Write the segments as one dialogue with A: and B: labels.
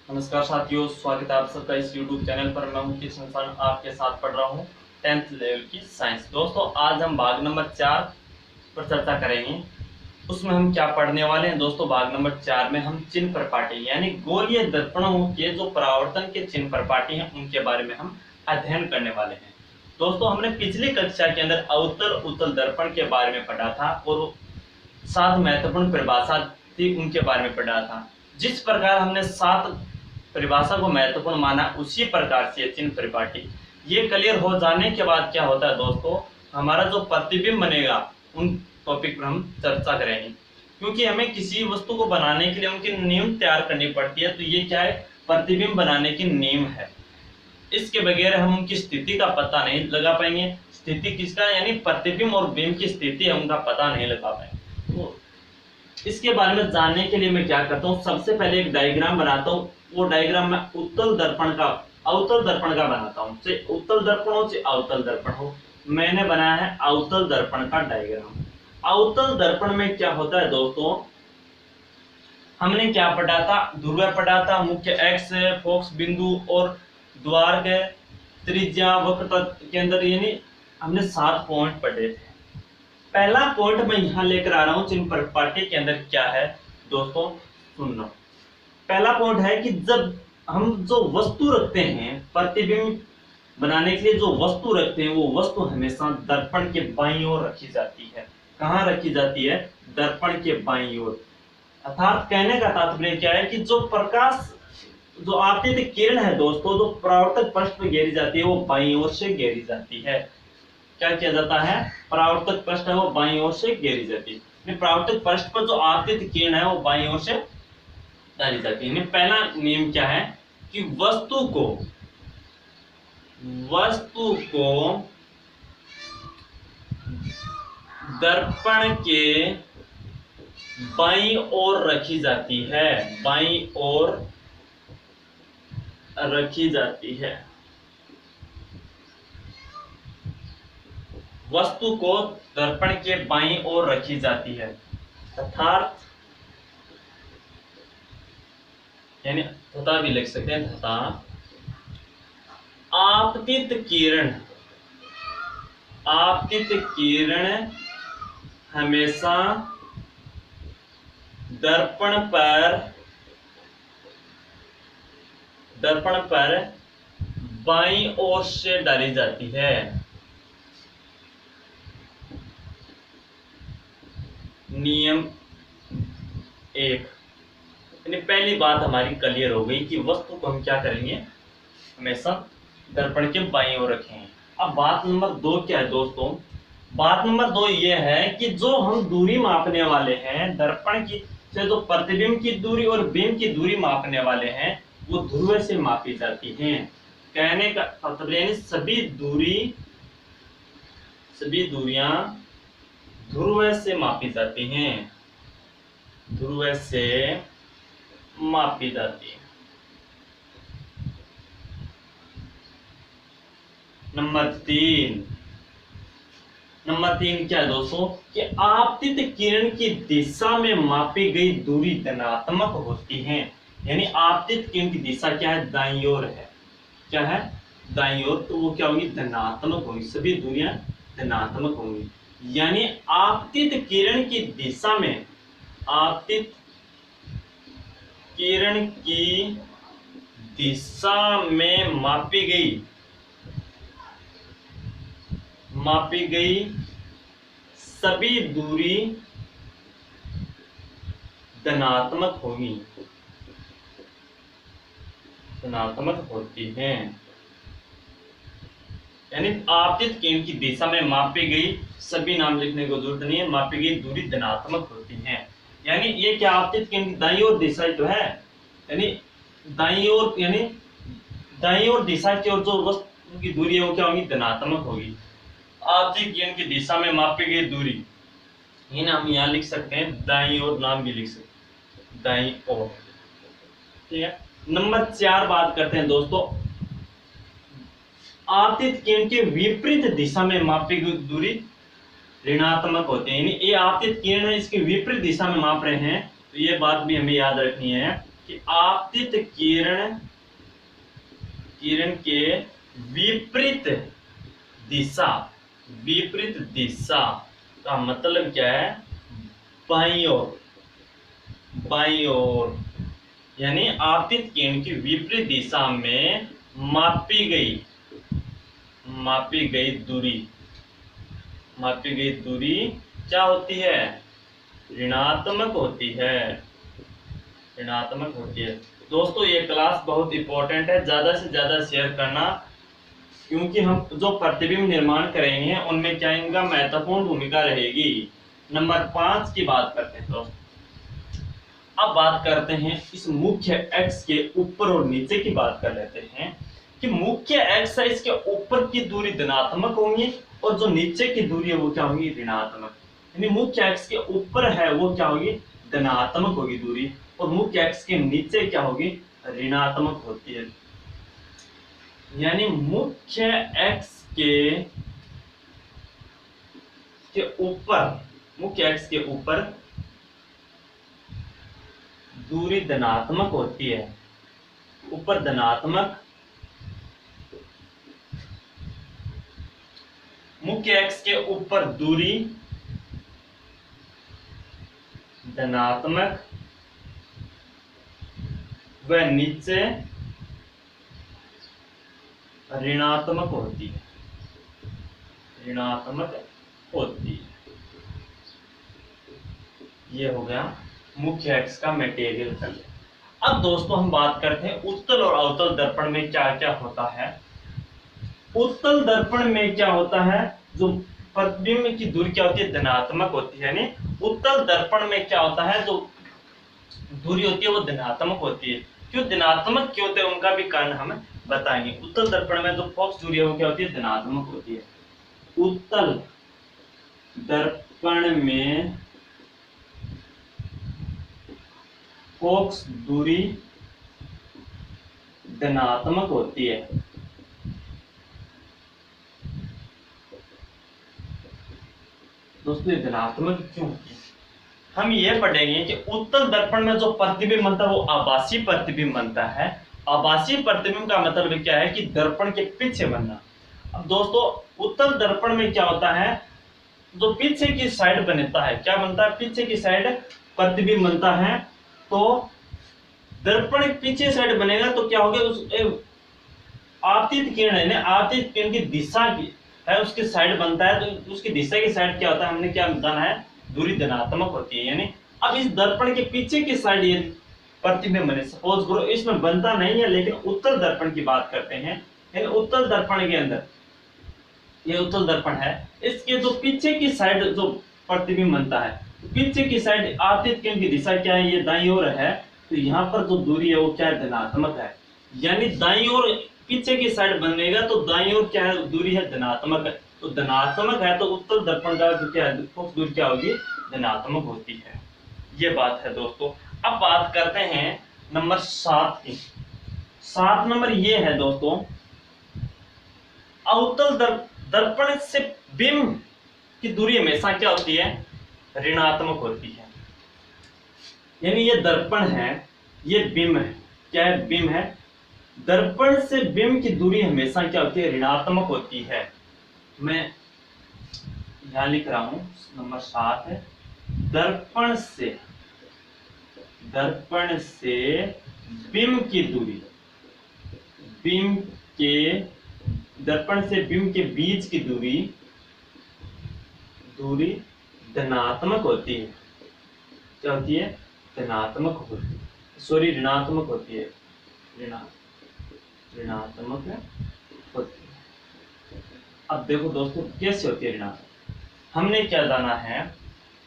A: नमस्कार साथियों, स्वागत है आप सबका इस YouTube चैनल पर। मैं हूं किशन सन, आपके साथ पढ़ रहा हूं 10th लेवल की साइंस। दोस्तों, आज हम भाग नंबर 4 पर चर्चा करेंगे। उसमें हम क्या पढ़ने वाले हैं दोस्तों? भाग नंबर 4 में हम चिन्ह प्रपाटी यानी गोलीय दर्पणों के जो परावर्तन के चिन्ह प्रपाटी हैं उनके बारे में हम अध्ययन करने वाले हैं। दोस्तों, हमने पिछली कक्षा के अंदर अवतल उत्तल दर्पण के बारे में पढ़ा था और 7 महत्वपूर्ण परिभाषा थी उनके बारे में पढ़ा था। जिस प्रकार हमने 7 परिभाषा को महत्वपूर्ण माना, उसी प्रकार से चिन्ह परिपाटी। ये क्लियर हो जाने के बाद क्या होता है दोस्तों, हमारा जो प्रतिबिंब बनेगा उन टॉपिक पर हम चर्चा करेंगे। क्योंकि हमें किसी वस्तु को बनाने के लिए उनकी नींव तैयार करनी पड़ती है, तो ये क्या है? प्रतिबिंब बनाने की नींव है। इसके बगैर हम उनकी स्थिति का पता नहीं लगा पाएंगे। स्थिति किसका, यानी प्रतिबिंब और बिंब की स्थिति है, उनका पता नहीं लगा पाएंगे। तो इसके बारे में जानने के लिए मैं क्या करता हूँ, सबसे पहले एक डायग्राम बनाता हूँ। वो डायग्राम मैं उत्तल दर्पण का अवतल दर्पण का बनाता हूँ। चाहे उत्तल दर्पण हो चाहे अवतल दर्पण हो, मैंने बनाया है अवतल दर्पण का डायग्राम। अवतल दर्पण में क्या होता है दोस्तों, हमने क्या पढ़ा था? ध्रुव पढ़ा था, मुख्य एक्स, फोकस बिंदु और द्वार के त्रिज्या, वक्र के अंदर, यानी हमने 7 पॉइंट पढ़े थे। पहला पॉइंट मैं यहाँ लेकर आ रहा हूँ चिन्ह प्रपाटी के अंदर। क्या है दोस्तों, सुनना। पहला पॉइंट है कि जब हम जो वस्तु रखते हैं, प्रतिबिंब बनाने के लिए जो वस्तु रखते हैं, वो वस्तु हमेशा दर्पण के बाईं ओर रखी जाती है। कहाँ रखी जाती है? दर्पण के बाईं ओर। अर्थात कहने का तात्पर्य क्या है कि जो प्रकाश, जो आपतित किरण है दोस्तों, जो परावर्तक पृष्ठ पर घेरी जाती है, वो बाईं ओर से घेरी जाती है। क्या किया जाता है? परावर्तक पृष्ठ है वो बाईं ओर से घेरी जाती है। परावर्तक पृष्ठ पर जो आपतित किरण है वो बाईं ओर से डाली जाती है। पहला नियम क्या है कि वस्तु को दर्पण के बाईं ओर रखी जाती है। बाईं ओर रखी जाती है। वस्तु को दर्पण के बाईं ओर रखी जाती है। अर्थात यानी तथा भी लिख सकते हैं, तथा आपतित किरण हमेशा दर्पण पर बाईं ओर से डाली जाती है। नियम 1, पहली बात हमारी क्लियर हो गई कि वस्तु को हम क्या करेंगे, हमेशा दर्पण के बाईं ओर रखेंगे। अब बात नंबर 2 क्या है दोस्तों? बात नंबर 2 ये है कि जो हम दूरी मापने वाले हैं, दर्पण की से जो प्रतिबिंब की दूरी और बिंब की दूरी मापने वाले हैं, वो ध्रुव से मापी जाती है। कहने का तात्पर्य सभी दूरियां ध्रुव से मापी जाती हैं। ध्रुव से मापी जाती है। नंबर 3 क्या है दोस्तों कि आपतित किरण की दिशा में मापी गई दूरी धनात्मक होती है। यानी आपतित किरण की दिशा क्या है? दाईं ओर है। क्या है? दाईं ओर। तो वो क्या होगी? धनात्मक होगी। सभी दूरियां धनात्मक होंगी। यानी आपतित किरण की दिशा में, आपतित किरण की दिशा में मापी गई सभी दूरी धनात्मक होगी, धनात्मक होती हैं। यानी आपतित किरण की दिशा में मापी गई, सभी नाम लिखने की जरूरत नहीं है, मापी गई दूरी धनात्मक होती हैं। यानी ये क्या, आपतित किरण की दाईं ओर दिशा जो है, यानी दाईं ओर दिशा की ओर जो वस्तु की दूरी है वो क्या होगी? धनात्मक होगी। आपतित किरण की दिशा में मापी गई दूरी, ये नाम यहाँ लिख सकते हैं, दाईं ओर नाम भी लिख सकते हैं, दाईं ओर। ठीक है। नंबर 4 बात करते हैं दोस्तों, आपतित किरण के विपरीत दिशा में मापी गई दूरी ऋणात्मक होते हैं। ये आपतित किरण है, इसकी विपरीत दिशा में माप रहे हैं, तो ये बात भी हमें याद रखनी है कि आपतित किरण के विपरीत दिशा का मतलब क्या है? बाईं ओर, यानी आपतित किरण की विपरीत दिशा में मापी गई दूरी क्या होती है? ऋणात्मक होती है। दोस्तों ये क्लास बहुत इंपॉर्टेंट है, ज्यादा से ज्यादा शेयर करना, क्योंकि हम जो प्रतिबिंब निर्माण करेंगे उनमें क्या इनका महत्वपूर्ण भूमिका रहेगी। नंबर 5 की बात करते हैं दोस्तों। अब बात करते हैं इस मुख्य एक्स के ऊपर और नीचे की बात कर लेते हैं कि मुख्य एक्स है, इसके ऊपर की दूरी धनात्मक होंगी और जो नीचे की दूरी है वो क्या होगी? ऋणात्मक। यानी मुख्य एक्स के ऊपर है वो क्या होगी? धनात्मक होगी दूरी, और मुख्य एक्स के नीचे क्या होगी? ऋणात्मक होती है। यानी मुख्य एक्स के ऊपर दूरी धनात्मक होती है, ऊपर धनात्मक, मुख्य एक्स के ऊपर दूरी धनात्मक व नीचे ऋणात्मक होती है। ये हो गया मुख्य एक्स का मटेरियल तल। अब दोस्तों हम बात करते हैं उत्तल और अवतल दर्पण में क्या क्या होता है। उत्तल दर्पण में क्या होता है? जो प्रतिबिंब की दूरी क्या होती है? धनात्मक होती है। यानी उत्तल दर्पण में क्या होता है? जो दूरी होती है वो धनात्मक होती है। क्यों धनात्मक क्यों होते हैं उनका भी कारण हम बताएंगे। उत्तल दर्पण में जो फोकस दूरी है वो क्या होती है? धनात्मक होती है। उत्तल दर्पण में फोकस दूरी धनात्मक होती है। दोस्तों ये धनात्मक क्यों होती है? हम ये पढ़ेंगे कि उत्तल दर्पण में जो प्रतिबिंब बनता है वो आभासी प्रतिबिंब बनता है। आभासी प्रतिबिंब का मतलब क्या है? कि दर्पण के पीछे बनना। अब दोस्तों उत्तल दर्पण में क्या होता है? जो पीछे की साइड बनता है, क्या बनता है? पीछे की साइड प्रतिबिंब बनता है। तो दर्पण पीछे साइड बनेगा तो क्या होगा? उस आपतित किरण है ना, आपतित किरण की दिशा की है उसकी साइड बनता है, तो उसकी दिशा की साइड क्या होता है? हमने क्या जाना है? दूरी धनात्मक होती है। यानी अब इस दर्पण के पीछे की साइड ये प्रतिबिंब बने, सपोज करो इसमें बनता नहीं है, लेकिन उत्तल दर्पण की बात करते हैं। यानी उत्तल दर्पण के अंदर, ये उत्तल दर्पण है, इसके जो पीछे की साइड जो प्रतिबिंब बनता है, पीछे की साइड आपतित किरण की दिशा क्या है? ये दाईं ओर है, तो यहाँ पर जो दूरी है वो क्या है? धनात्मक है। यानी दाईं ओर पीछे की साइड बनेगा तो दाईं ओर क्या है? दूरी है धनात्मक है। तो धनात्मक है तो उत्तल दर्पण का जो क्या है? फोकस दूरी क्या होगी? धनात्मक होती है। ये बात है दोस्तों। अब बात करते हैं नंबर 7 की। 7 नंबर ये है दोस्तों, अवतल दर्पण से बिंब की दूरी हमेशा क्या होती है? ऋणात्मक होती है। यानी ये दर्पण है, ये बिंब है। क्या है? बिंब है। दर्पण से बिंब की दूरी हमेशा क्या होती है? ऋणात्मक होती है। मैं यहां लिख रहा हूं, नंबर 7 है, दर्पण से बिंब की दूरी, दर्पण से बिंब के बीच की दूरी धनात्मक होती है। क्या होती है? धनात्मक होती है, सॉरी ऋणात्मक होती है। ऋणात्मक होती है। अब देखो दोस्तों कैसे होती है ऋणात्मक। हमने क्या जाना है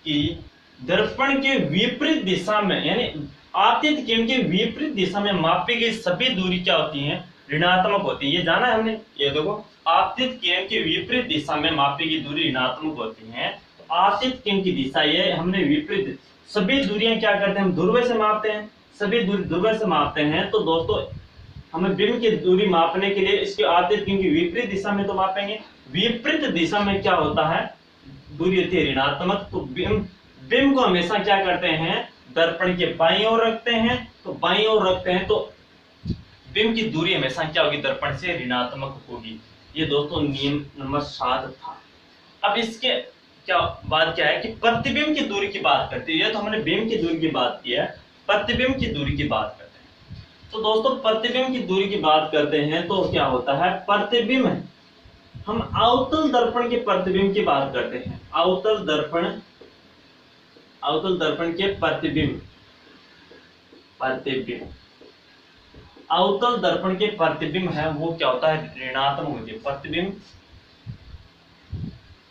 A: कि दर्पण के विपरीत दिशा में, यानी आपतित किरण के विपरीत दिशा में मापी गई सभी दूरी क्या होती है? ऋणात्मक होती है। ये जाना है हमने। ये देखो आपतित किरण के विपरीत दिशा में मापी गई दूरी ऋणात्मक होती है। तो आपतित किरण की दिशा ये हमने विपरीत, सभी दूरियां क्या करते हैं? हम ध्रुव से मापते हैं, सभी दूरी ध्रुव से मापते हैं। तो दोस्तों हमें बिंब की दूरी मापने के लिए इसके आपतित किरण की विपरीत दिशा में तो मापेंगे। विपरीत दिशा में क्या होता है? दूरी होती है ऋणात्मक। तो बिंब को हमेशा क्या करते हैं? दर्पण के बाईं ओर रखते हैं तो बाईं ओर रखते हैं तो बिंब की दूरी हमेशा क्या होगी, दर्पण से ऋणात्मक होगी। ये दोस्तों नियम नंबर 7 था। अब इसके क्या बात क्या है कि प्रतिबिंब की दूरी की बात करते हैं। ये तो हमने बिंब की दूरी की बात की है, प्रतिबिंब की दूरी की बात करते हैं। तो दोस्तों प्रतिबिंब की दूरी की बात करते हैं तो क्या होता है, प्रतिबिंब हम अवतल दर्पण के प्रतिबिंब की बात करते हैं। अवतल दर्पण के प्रतिबिंब अवतल दर्पण के प्रतिबिंब है वो क्या होता है, ऋणात्मक होती है। प्रतिबिंब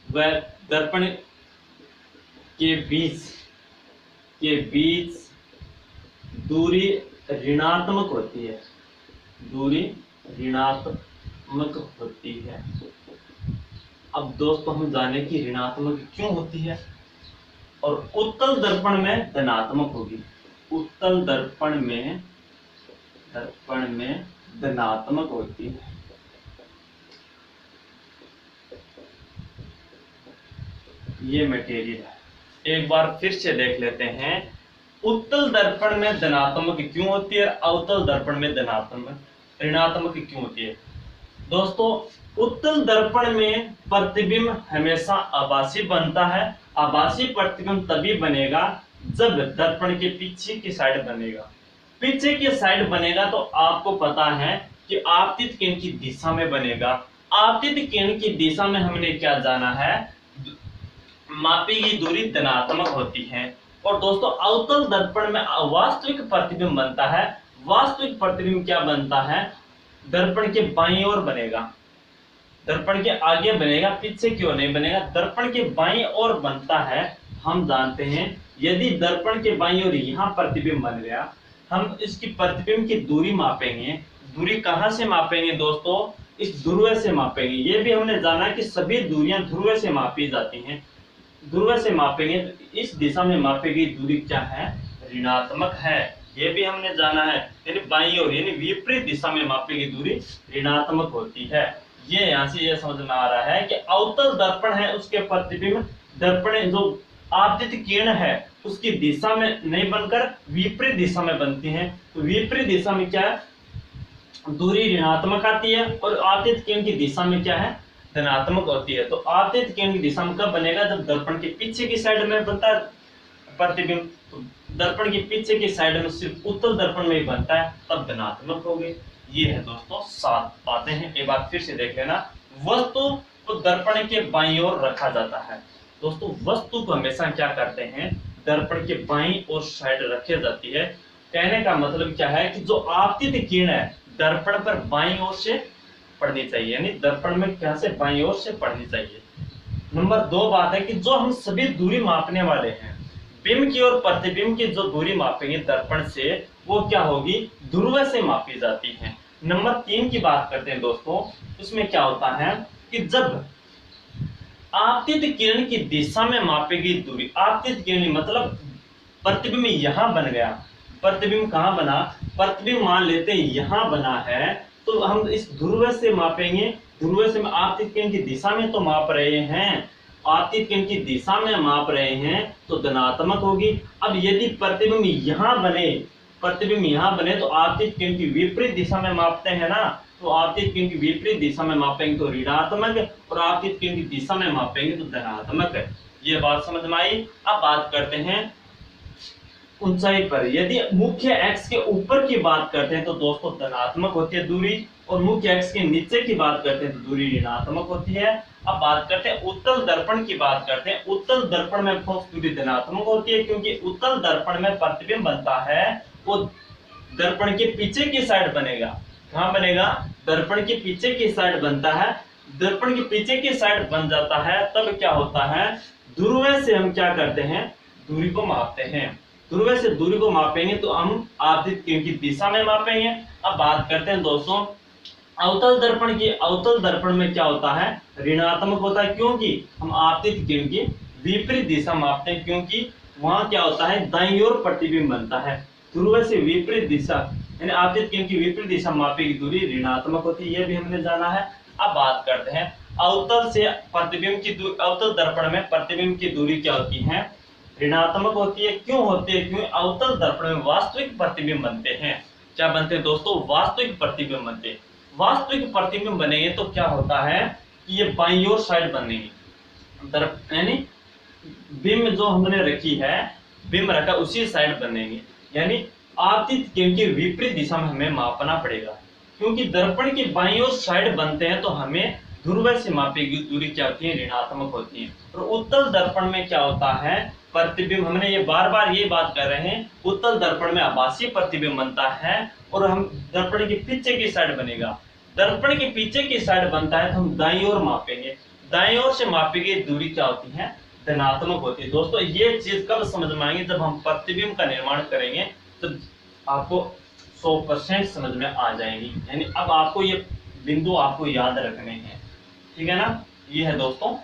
A: व दर्पण के बीच दूरी ऋणात्मक होती है, दूरी ऋणात्मक होती है। अब दोस्तों हम जाने कि ऋणात्मक क्यों होती है। और उत्तल दर्पण में धनात्मक होगी, उत्तल दर्पण में धनात्मक होती है। ये मटेरियल है, एक बार फिर से देख लेते हैं। उत्तल दर्पण में धनात्मक क्यों होती है, अवतल दर्पण में ऋणात्मक क्यों होती है। दोस्तों उत्तल दर्पण में प्रतिबिंब हमेशा आभासी बनता है। आभासी प्रतिबिंब तभी बनेगा जब दर्पण के पीछे की साइड बनेगा। पीछे की साइड बनेगा तो आपको पता है कि आपतित किरण की दिशा में बनेगा। आपतित किरण की दिशा में हमने क्या जाना है, मापी गई दूरी धनात्मक होती है। और दोस्तों अवतल दर्पण में वास्तविक प्रतिबिंब बनता है। वास्तविक प्रतिबिंब क्या बनता है, दर्पण के बाईं ओर बनेगा, दर्पण के आगे बनेगा, पीछे की ओर नहीं बनेगा, दर्पण के बाईं ओर बनता है। हम जानते हैं यदि दर्पण के बाईं ओर यहाँ प्रतिबिंब बन गया, हम इसकी प्रतिबिंब की दूरी मापेंगे। दूरी कहाँ से मापेंगे दोस्तों, इस ध्रुव से मापेंगे। ये भी हमने जाना है कि सभी दूरियां ध्रुव से मापी जाती हैं। ध्रुव से मापेंगे तो इस दिशा में मापी गई दूरी क्या है, ऋणात्मक है। ये भी हमने जाना है, यानी बाईं ओर यानी विपरीत दिशा में मापी गई दूरी ऋणात्मक होती है। ये यहाँ से ये समझ में आ रहा है कि अवतल दर्पण है उसके प्रतिबिंब दर्पण जो आपतित किरण है उसकी दिशा में नहीं बनकर विपरीत दिशा में बनती हैं। तो विपरीत दिशा में क्या है, दूरी ऋणात्मक आती है और आपतित किरण की दिशा में क्या है, धनात्मक होती है। तो आपतित किरण की दिशा में कब बनेगा, जब दर्पण के पीछे की साइड में बनता है प्रतिबिंब। तो दर्पण के पीछे की साइड में सिर्फ उत्तल दर्पण में ही बनता है, तब धनात्मक हो गए। ये है दोस्तों 7 बातें हैं, एक बार फिर से देख लेना। वस्तु को दर्पण के बाईं ओर रखा जाता है। दोस्तों वस्तु को हमेशा क्या करते हैं, दर्पण के बाईं ओर साइड रखी जाती है। कहने का मतलब क्या है कि जो आपतित किरण है दर्पण पर बाईं ओर से पढ़नी चाहिए, यानी दर्पण में क्या से बाईं ओर से पढ़नी चाहिए। नंबर 2 बात है कि जो हम सभी दूरी मापने वाले हैं, बिंब की और प्रतिबिंब की जो दूरी मापेंगे दर्पण से, वो क्या होगी, ध्रुव से मापी जाती है। नंबर 3 की बात करते हैं दोस्तों, उसमें क्या होता है कि जब आपतित किरण की दिशा में मापी गई दूरी, आपतित किरण मतलब प्रतिबिंब यहाँ बन गया, प्रतिबिंब कहाँ बना, प्रतिबिंब मान लेते हैं यहाँ बना है, तो हम इस ध्रुव से मापेंगे। ध्रुव से आपतित किरण की दिशा में तो माप रहे हैं, आपतित किरण की दिशा में माप रहे हैं तो धनात्मक होगी। अब यदि प्रतिबिंब यहाँ बने, प्रतिबिंब यहाँ बने तो आपतित किरण की विपरीत दिशा में मापते हैं ना, तो आपतित किरण की विपरीत दिशा में मापेंगे तो ऋणात्मक, और आपतित किरण की दिशा में मापेंगे तो धनात्मक है। ये बात समझ में आई। अब बात करते हैं ऊंचाई पर। यदि मुख्य एक्स के ऊपर की बात करते हैं तो दोस्तों धनात्मक होती है दूरी, और मुख्य एक्स के नीचे की बात करते हैं तो दूरी ऋणात्मक होती है। अब बात करते हैं उत्तल दर्पण की बात करते हैं। उत्तल दर्पण में दूरी धनात्मक होती है, क्योंकि उत्तल दर्पण में प्रतिबिंब बनता है वो दर्पण के पीछे की साइड बनेगा। कहाँ बनेगा, दर्पण के पीछे की साइड बनता है। दर्पण के पीछे की साइड बन जाता है तब क्या होता है, ध्रुव से हम क्या करते हैं, दूरी को मापते हैं। ध्रुव से दूरी को मापेंगे तो हम आपतित किरण की दिशा में मापेंगे। अब बात करते हैं दोस्तों अवतल दर्पण की। अवतल दर्पण में क्या होता है, ऋणात्मक होता है, क्योंकि हम आपतित किरण की विपरीत दिशा मापते हैं, क्योंकि वहां क्या होता है, दाईं ओर प्रतिबिंब बनता है। ध्रुव से विपरीत दिशा यानी आपतित किरण की विपरीत दिशा मापी की दूरी ऋणात्मक होती है, यह भी हमने जाना है। अब बात करते हैं अवतल से प्रतिबिंब की दूरी। अवतल दर्पण में प्रतिबिंब की दूरी क्या होती है, ऋणात्मक होती है। क्यों होती है? क्योंकि अवतल दर्पण में वास्तविक प्रतिबिंब बनते हैं। क्या बनते हैं दोस्तों? वास्तविक प्रतिबिंब बनते हैं। वास्तविक प्रतिबिंब बनेंगे तो क्या होता है कि ये बाईं ओर साइड बनेंगे। यानी बिंब जो हमने रखी है, बिंब रखा उसी साइड बनेंगे। यानी आपतित किरण की विपरीत दिशा में हमें मापना पड़ेगा, क्योंकि दर्पण की बाईं ओर साइड बनते हैं तो हमें ध्रुव से मापी गई दूरी क्या होती है? ऋणात्मक होती है। और उत्तल दर्पण में क्या होता है? प्रतिबिंब, हमने ये बार बार ये बात कर रहे हैं, उत्तल दर्पण में आभासीय प्रतिबिंब बनता है और हम दर्पण के पीछे की साइड बनेगा। दर्पण के पीछे की साइड बनता है तो हम दाईं ओर मापेंगे। दाईं ओर से मापी गई दूरी क्या होती है? धनात्मक होती है। दोस्तों ये चीज कब समझ में आएंगे? जब हम प्रतिबिंब का निर्माण करेंगे तो आपको 100% समझ में आ जाएंगी। यानी अब आपको ये बिंदु आपको याद रखने हैं, ठीक है ना? ये है दोस्तों,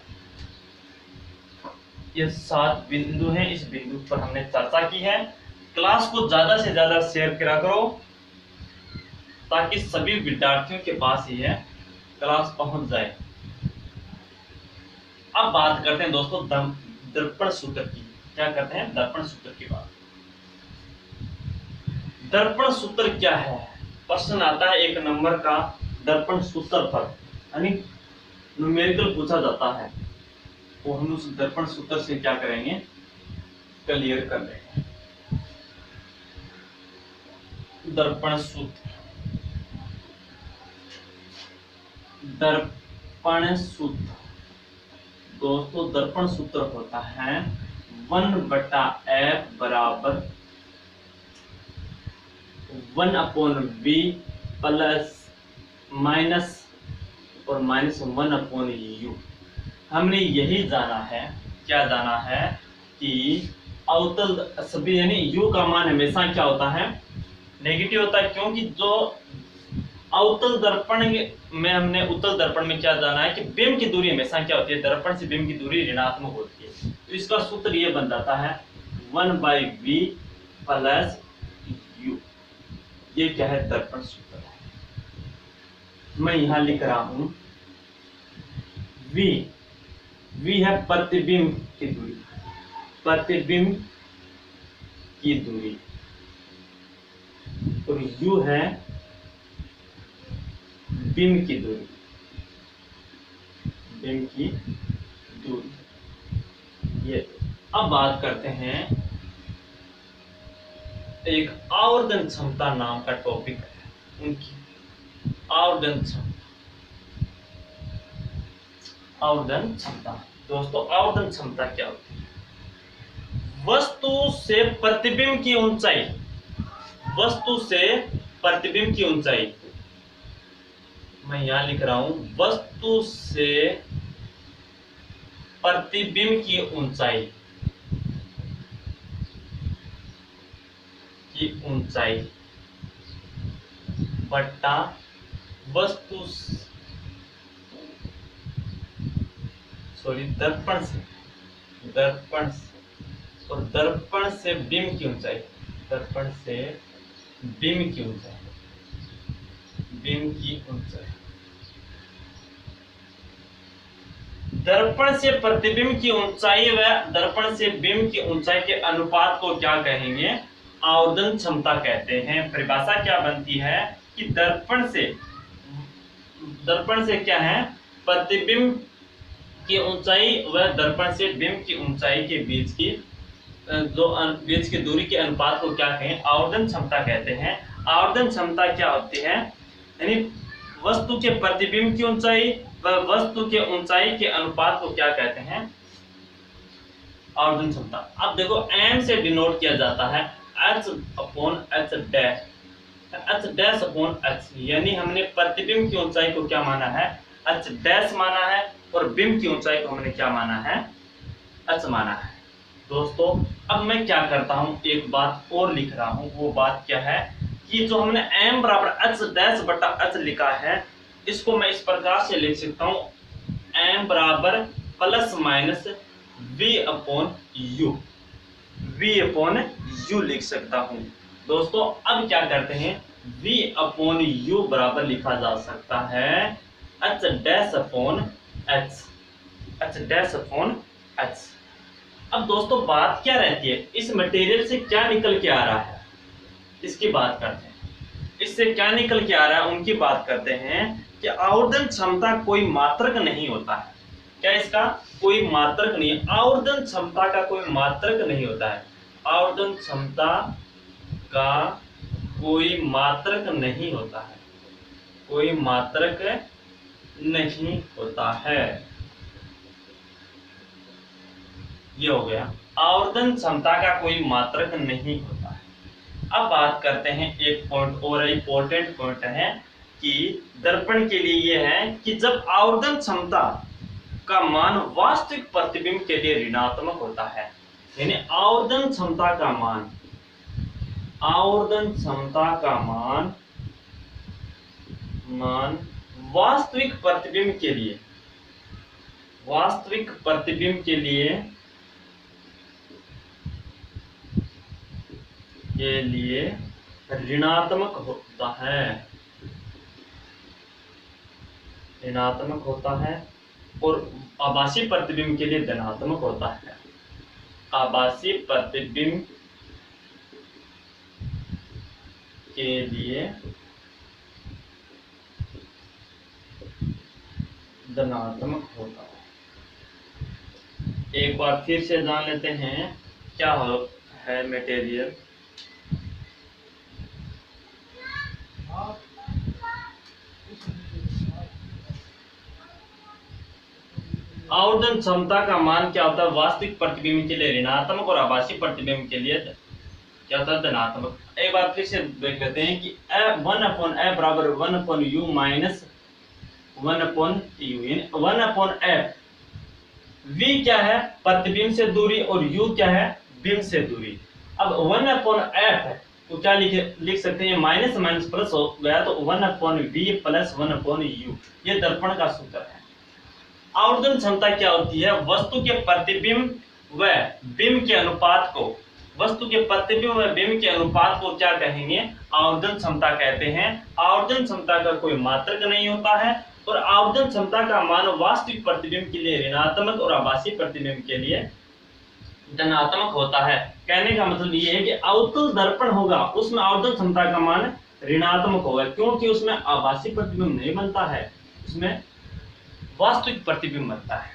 A: ये 7 बिंदु हैं। इस बिंदु पर हमने चर्चा की है। क्लास को ज्यादा से ज्यादा शेयर करा करो ताकि सभी विद्यार्थियों के पास ये क्लास पहुंच जाए। अब बात करते हैं दोस्तों दर्पण सूत्र की। क्या करते हैं? दर्पण सूत्र की बात। दर्पण सूत्र क्या है? प्रश्न आता है 1 नंबर का दर्पण सूत्र पर, यानी न्यूमेरिकल पूछा जाता है, तो हम उस दर्पण सूत्र से क्या करेंगे? क्लियर कर लेंगे। दर्पण सूत्र, दर्पण सूत्र दोस्तों, दर्पण सूत्र होता है 1/f बराबर 1/v प्लस माइनस और माइनस 1/u। हमने यही जाना है, क्या जाना है कि अवतल सभी, यानी u का मान हमेशा क्या होता है? नेगेटिव होता है। क्योंकि जो अवतल दर्पण में, हमने उत्तल दर्पण में क्या जाना है कि बिंब की दूरी हमेशा क्या होती है? दर्पण से बिंब की दूरी ऋणात्मक होती है। तो इसका सूत्र ये बन जाता है 1/v प्लस u। ये क्या है? दर्पण सूत्र है। मैं यहां लिख रहा हूं v। v है प्रतिबिंब की दूरी, प्रतिबिंब की दूरी, और u है बिंब की दूरी, बिंब की दूरी। ये अब बात करते हैं, एक आवर्धन क्षमता नाम का टॉपिक है, उनकी आवर्धन क्षमता। आवर्धन क्षमता दोस्तों, आवर्धन क्षमता क्या होती है? वस्तु से प्रतिबिंब की ऊंचाई, वस्तु से प्रतिबिंब की ऊंचाई, मैं यहां लिख रहा हूं वस्तु से प्रतिबिंब की ऊंचाई, की ऊंचाई बट्टा वस्तु, दर्पण से, दर्पण से, और दर्पण से बिंब की ऊंचाई, दर्पण से बिंब की ऊंचाई, बिंब की ऊंचाई, दर्पण से प्रतिबिंब की ऊंचाई व दर्पण से बिंब की ऊंचाई के अनुपात को क्या कहेंगे? आवर्धन क्षमता कहते हैं। परिभाषा क्या बनती है कि दर्पण से क्या है? प्रतिबिंब की ऊंचाई व दर्पण से बिंब की ऊंचाई के बीच की बीच की दूरी के अनुपात को क्या कहें? आवर्धन क्षमता कहते हैं। आवर्धन क्षमता क्या होती है? यानी वस्तु के प्रतिबिंब की ऊंचाई व वस्तु के ऊंचाई के अनुपात को क्या कहते हैं? आवर्धन क्षमता। अब देखो m से डिनोट किया जाता है h/h dash, h dash upon h, यानी हमने प्रतिबिंब की ऊंचाई को क्या माना है? h डैश माना है, और बिंब की ऊंचाई को हमने क्या माना है? h माना है। दोस्तों अब मैं क्या करता हूं, एक बात और लिख रहा हूं। वो बात क्या है कि जो हमने m बराबर h डैश बटा h लिखा है, इसको मैं इस प्रकार से लिख सकता हूं m बराबर प्लस माइनस v/u, v/u लिख सकता हूं। दोस्तों अब क्या करते हैं, v/u बराबर लिखा जा सकता है h dash upon h, h dash upon h। अब दोस्तों बात क्या रहती है, इस मटेरियल से क्या निकल के आ रहा है, इसकी बात करते हैं। इससे क्या निकल के आ रहा है उनकी बात करते हैं कि आवर्धन क्षमता कोई मात्रक नहीं होता है। क्या इसका कोई मात्रक नहीं है, आवर्धन क्षमता का कोई मात्रक नहीं होता है। आवर्धन क्षमता का कोई मात्रक नहीं होता है, कोई मात्रक नहीं होता है। ये हो गया, आवर्धन क्षमता का कोई मात्रक नहीं होता है। अब बात करते हैं एक पॉइंट और, इंपॉर्टेंट पॉइंट है कि दर्पण के लिए ये है कि जब आवर्धन क्षमता का मान वास्तविक प्रतिबिंब के लिए ऋणात्मक होता है, यानी आवर्धन क्षमता का मान, आवर्धन क्षमता का मान वास्तविक प्रतिबिंब के लिए, वास्तविक प्रतिबिंब के लिए ऋणात्मक होता है, ऋणात्मक होता है, और आभासी प्रतिबिंब के लिए धनात्मक होता है। आभासी प्रतिबिंब के लिए धनात्मक होता है। एक बार फिर से जान लेते हैं क्या है मटेरियल। आवर्धन क्षमता का मान क्या होता है, वास्तविक प्रतिबिंब के लिए ऋणात्मक और आभासी प्रतिबिंब के लिए क्या होता है, धनात्मक। एक बार फिर से देख लेते हैं कि 1/f बराबर 1/u minus 1/u, 1/f। v क्या है, प्रतिबिंब से दूरी, और u क्या है, बिंब से दूरी। अब 1/f तो क्या लिख सकते हैं, माइनस माइनस प्लस हो गया तो 1/v प्लस 1/u, ये दर्पण का सूत्र है। आवर्धन क्षमता क्या होती है, वस्तु के प्रतिबिंब व बिंब के अनुपात को, वस्तु के प्रतिबिंब व बिंब के अनुपात को क्या कहेंगे, आवर्धन क्षमता कहते हैं। आवर्धन क्षमता का कोई मात्रक नहीं होता है, और आवर्धन क्षमता का मान वास्तविक प्रतिबिंब के लिए ऋणात्मक और आभासी प्रतिबिंब के लिए धनात्मक होता है। कहने का मतलब ये है कि अवतल दर्पण होगा उसमें आवर्धन क्षमता का मान ऋणात्मक होगा, क्योंकि उसमें आभासी प्रतिबिंब नहीं बनता है, उसमें वास्तविक प्रतिबिंब बनता है।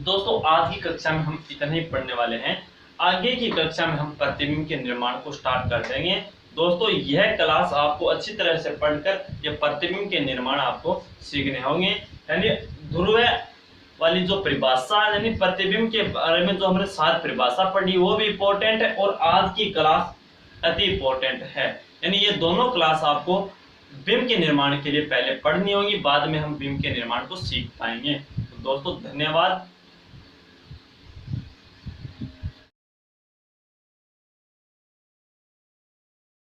A: दोस्तों आज की कक्षा में हम इतना ही पढ़ने वाले हैं, आगे की कक्षा में हम प्रतिबिंब के निर्माण को स्टार्ट कर देंगे। दोस्तों यह क्लास आपको अच्छी तरह से पढ़कर ये प्रतिबिंब के निर्माण आपको सीखने होंगे। यानी ध्रुव वाली जो परिभाषा, यानी प्रतिबिंब के बारे में जो हमने 7 परिभाषा पढ़ी वो भी इम्पोर्टेंट है, और आज की क्लास अति इम्पोर्टेंट है। यानी ये दोनों क्लास आपको बिंब के निर्माण के लिए पहले पढ़नी होगी, बाद में हम बिंब के निर्माण को सीख पाएंगे। तो दोस्तों धन्यवाद।